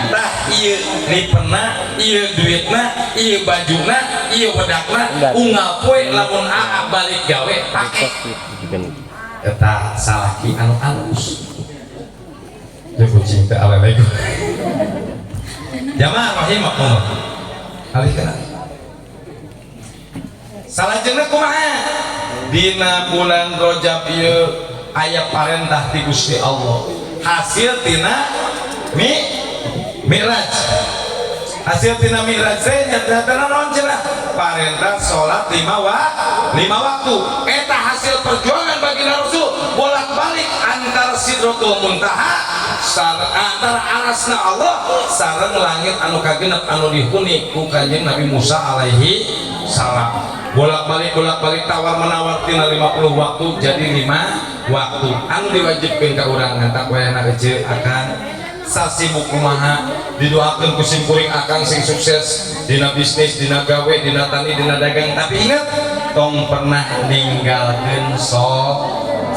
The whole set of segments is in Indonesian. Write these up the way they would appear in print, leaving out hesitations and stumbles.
tah ieu lipena ieu duitna ieu bajuna ieu wedakna unggal poe lamun aa balik gawe pake eta salaki anu alus jeung kucing teh aleleh jamaah rahimakumullah alih kana salajengna kumaha dina bulan Rajab ieu aya parentah ti Gusti Allah hasil tina Mi'raj hasil tina Mi'raj teh nyata naon cenah parentah salat 5 waktu eta hasil perjuangan bagi Rasul bolak-balik antara Sidratul Muntaha antara arasna Allah sareng langit anu kagenep anu dihuni ku Kanjeng Nabi Musa alaihi salam bolak-balik tawar menawar tina 50 waktu jadi 5 waktu anu diwajibkeun ka urang ngantak wayahna kecil akan sasibuk kumaha didoakeun ku simkuring akang sing sukses dina bisnis dina gawe dina tani dina dagang tapi ingat tong pernah ninggalkeun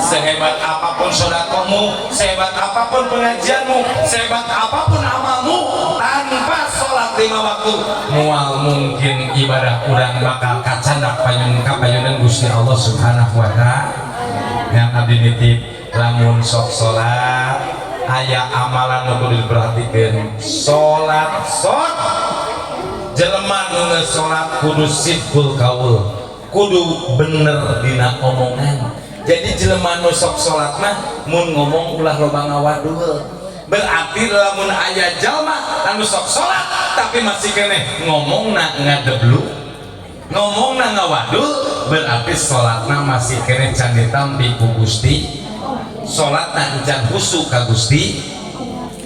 sehebat apapun sedekahmu sehebat apapun pengajianmu sehebat apapun amalmu tanpa sholat 5 waktu mual mungkin ibadah kurang bakal kacandak payunan Gusti Allah subhanahu wa ta'ala yang abdi nitip lamun sok sholat aya amalan nu kudu diperhatikeun salat jelema nu salat kudu sidqul qaul kudu bener dina omongan jadi jelema nu sok salat mah mun ngomong ulah loba ngawadul berarti lamun aya jalma anu sok salat tapi masih keneh ngomongna ngadebluk ngomongna ngawadul berarti salatna masih keneh can ditampi ku Gusti sholatna encan khusyuk ka Gusti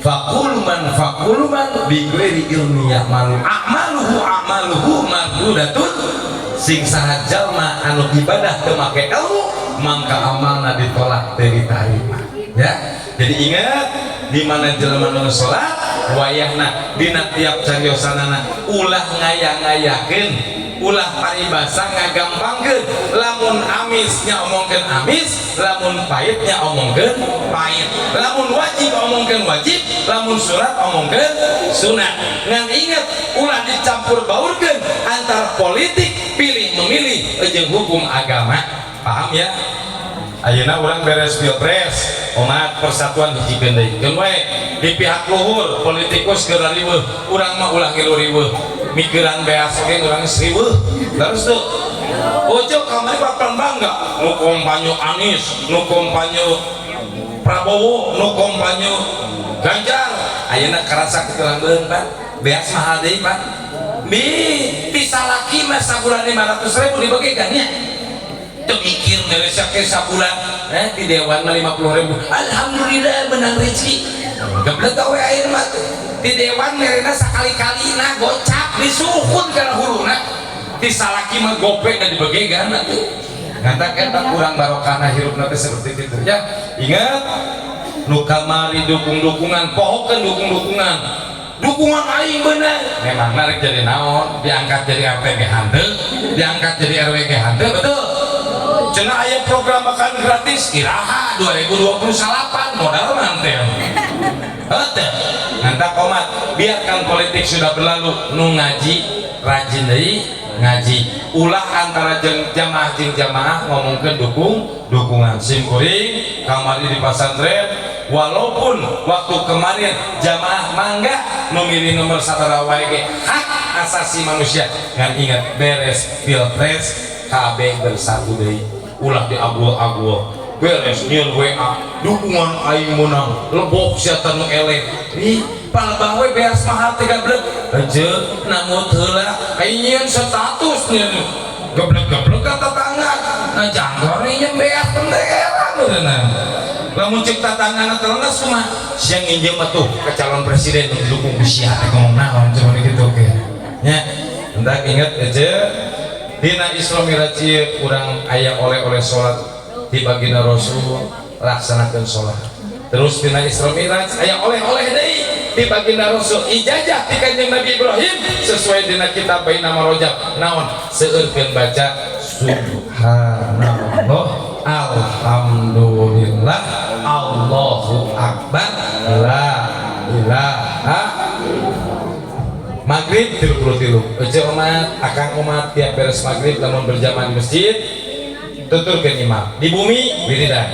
faquluman bi ghairi ilmi ya'malu amaluhu mardudatun sing saha jalma anu ibadah teu make ilmu mangka amalna ditolak teu ditarima ya jadi ingat di mana jelema nu salat wayahna dina tiap cariosanana ulah ngaya-ngayakeun ulah paribasa ngagampangkeun lamun amisnya omongkeun amis lamun pahitnya omongkeun pahit lamun wajib omongkeun wajib lamun surat omongkeun sunat ngan ingat ulah dicampur baurkeun antar politik pilih memilih jeung hukum agama paham ya ayeuna urang beres pilpres umat persatuan hijikeun deui keun we di pihak luhur politikus keur riweuh urang mah ulah ngilu riweuh mikiran beas oge urang riweuh terus tuh ojo kamari bakal bangga nu kompanyo Anies nu kompanyo Prabowo nu kompanyo Ganjar ayeuna karasa ketelanggeun Pak beas mahal deui Pak pisalaki mah sabulan 500.000 dibagikan nya teu mikir beresake sabulan di dewan mah 50.000 alhamdulillah menang rezeki geblek gawe air mah di dewan merena sakali-kalina gocap disuhun kana huruna di salaki mah gopek dan dibagegan ngantak eta kurang barokahna hirupna teh seperti itu ya ingat nu kamari dukung-dukungan pohokeun dukungan aing bener memang narik jadi naon diangkat jadi RT ge hanteu diangkat jadi RW ge hanteu betul cenah aya program makan gratis iraha 2028 modal mantep henteu ngantak komat biarkan politik sudah berlalu nu ngaji rajin deui ngaji ulah antara jamaah jeung jamaah ngomongkeun dukungan simkuring kamari di pesantren walaupun waktu kemarin jamaah mangga nu milih nomor satara wae ge hak asasi manusia ngan ingat beres pilpres KB bersatu deui ulah di agul-agul beres nyieun WA dukungan aing menang lebok sia nu eleh ih palebah we beas mahal teh gablek heuh namut heula aing nyieun status nya geblek-geblek ka tetangga nah janggor nyieun beas bendera beunang lamun cek tatanggana terlenes kumaha sia nginjem atuh ke calon presiden dukung ku sia teh ngomong naon coba kitu ge nya hendak ingat aja dina Isra Mi'raj urang aya oleh-oleh salat di baginda Rasul laksanakeun salat terus dina Isra Mi'raj aya oleh-oleh deui di baginda Rasul ijazah ti Kanjeng Nabi Ibrahim sesuai dina kitab Bainama Rajab naon seueurkeun baca subhanallah alhamdulillah Allahu akbar la ilaha maghrib 33 ece umat akang umat tiap beres maghrib lamun berjamaah di masjid tuturkeun imam di bumi wiridan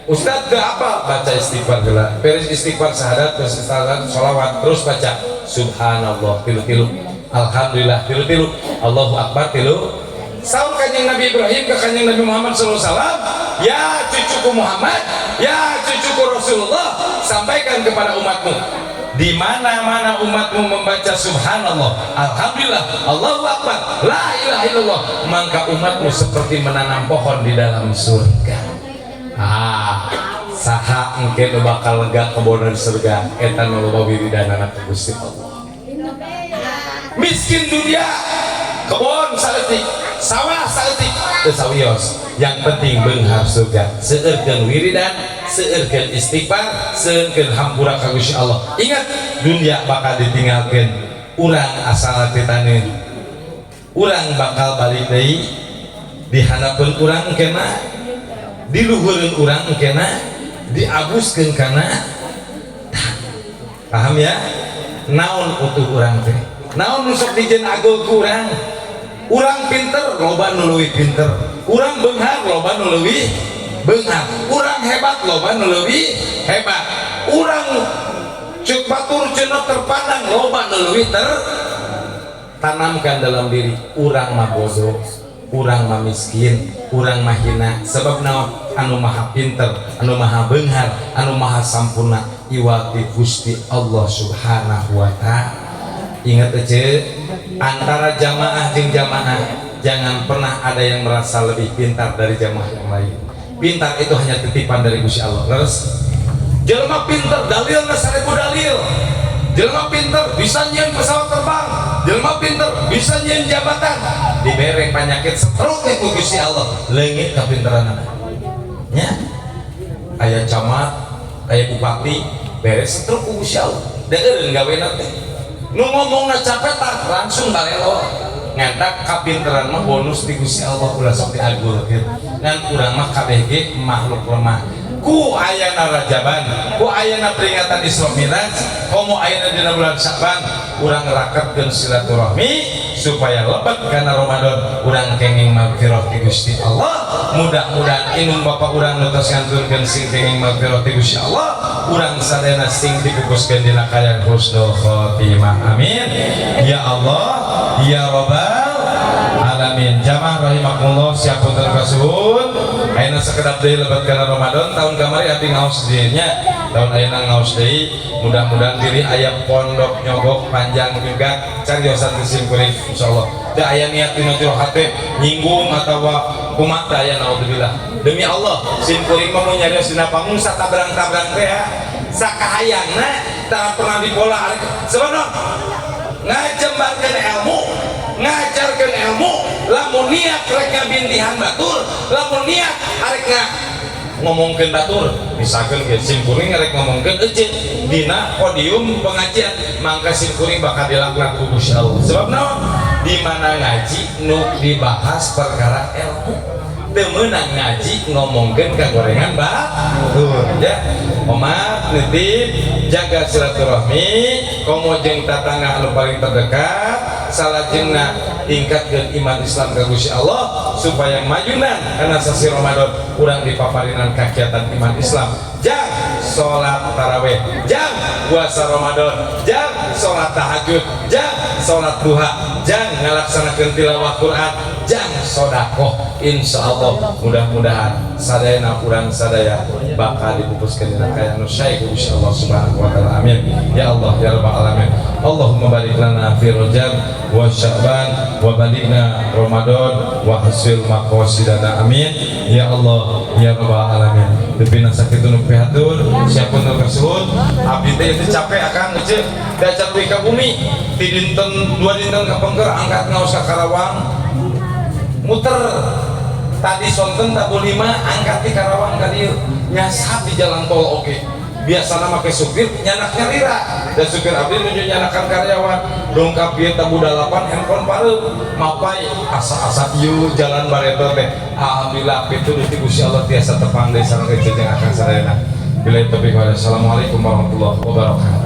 ustad ke apa baca istighfar geula beres istighfar syahadat terus istighfar sholawat terus baca subhanallah tilu-tilu alhamdulillah tilu-tilu Allahu akbar tilu saur kanjeng Nabi Ibrahim ke kanjeng Nabi Muhammad sallallahu alaihi wasallam ya cucuku Muhammad ya cucuku Rasulullah sampaikan kepada umatmu di mana-mana umatmu membaca subhanallah alhamdulillah Allahu akbar la ilaha illallah maka umatmu seperti menanam pohon di dalam surga. Saha engke nu bakal lega kebonan surga eta nu loba wiridanana ku Gusti Allah. Miskin dunia kebon saleutik sawah saleutik teu sawios yang penting beunghar surga seueurkeun wiridan seueurkeun istighfar seueurkeun hampura ka Gusti Allah. Ingat dunia bakal ditinggalkeun urang asal titaneun urang bakal balik deui dihanapeun urang engkena diluhureun urang engkena diabuskeun kana paham ya naon utuh urang teh naon nu sok dijeun agul ku urang urang pinter loba nu leuwih pinter urang beunghar loba nu leuwih beunghar urang hebat loba nu leuwih hebat urang ceuk batur cenah terpandang loba nu leuwih tanamkan dalam diri urang mah bodoh urang mah miskin urang mah hina sebab naon anu maha pinter anu maha beunghar anu maha sampurna iwati Gusti Allah subhanahu wa ta'ala. Ingat aja antara jamaah jeung jamaah jangan pernah ada yang merasa lebih pintar dari jamaah yang lain. Pintar itu hanya titipan dari Gusti Allah. Leres jelema pinter dalilna 1000 dalil jelema pinter bisa nyieun pesawat terbang jelema pinter bisa nyieun jabatan dibere penyakit stroke ku Gusti Allah leungit kapinteranna nya aya camat aya bupati beres stroke ku Gusti Allah deuereun gawena teh nu ngomongna capek tak langsung balelo ngantak kapinteran mah bonus di Gusti Allah ulah sok diagulkeun ngan urang mah kabeh ge makhluk lemah ku ayana Rajaban ku ayana peringatan Isra Miraj komo ayana dina bulan Syaban urang ngraketkeun silaturahmi supaya lebat kana Ramadan urang kenging magfirah ti Gusti Allah mudah-mudahan inung bapak urang nu tos nganturkeun sing kenging magfirah ti Gusti Allah urang sadayana sing dipupuskeun dina kayang husnul khotimah amin ya Allah ya Rabbal alamin. Jamaah rahimakumullah siapun terkasuhun ayeuna sakedap deui lebat kana Ramadan tahun kamari abdi ngaos deui nya tahun ayeuna ngaos deui mudah-mudahan diri aya pondok nyogok panjang juga cariosan kesim kuring insyaallah teu aya niat dina curhat teh nyinggung atawa kumaha teh aya naudzubillah demi Allah sim kuring mah mun nyarios dina panggung satabrang-tabrang teh sakahayangna tara pernah dibola arek sebenarnya ngajembarkeun ilmu ngajarkeun ilmu lamun niat rek ngabintihan batur lamun niat arek ngomongkeun batur misalkan ge sim kuring rek ngomongkeun euceun dina podium pengajian mangka sim kuring bakal dilaknat ku Gusti Allah sebab naon di mana ngaji nu dibahas perkara ilmu teu meunang ngaji ngomongkeun kagorengan batur ya umat nitip jaga silaturahmi komo jeung tatangga anu paling terdekat salajengna tingkatkeun iman Islam ka Gusti Allah supaya majunan kana sasi Ramadan urang dipaparinan kegiatan iman Islam jang salat tarawih jang puasa Ramadan jang salat tahajud jang salat duha jang ngalaksanakeun tilawah Quran jang sedekah insyaallah mudah-mudahan sadayana urang sadaya bakal dipupuskeun dina kaya anu sae ku Gusti Allah subhanahu wa taala amin ya Allah ya rabbal alamin Allahumma barik lana fi Rajab wa Sya'ban wa balikna Ramadan wa hasil maqasidana amin ya Allah ya rabbal alamin dipina sakitu nu pihatur siapun nu kasuhun abdi teh teu capek akang ngeuceuk dacat deui ka bumi ti dinten 2 dinten kapengker angkat ngaos ka Karawang muter tadi sonten tabu 5 angkat di Karawang ka dieu nyasap di jalan tol oke biasana make supir nyanak nyarira dan supir abdi nuju nyanakan karyawan dongkap ieu tabu 8 handphone pareup mapai asa-asa ieu jalan bareto teh alhamdulillah pituduh ti Gusti Allah tiasa tepang deui sareng jeung akan sadayana. Bila taufiq wal hidayah. Assalamualaikum warahmatullahi wabarakatuh.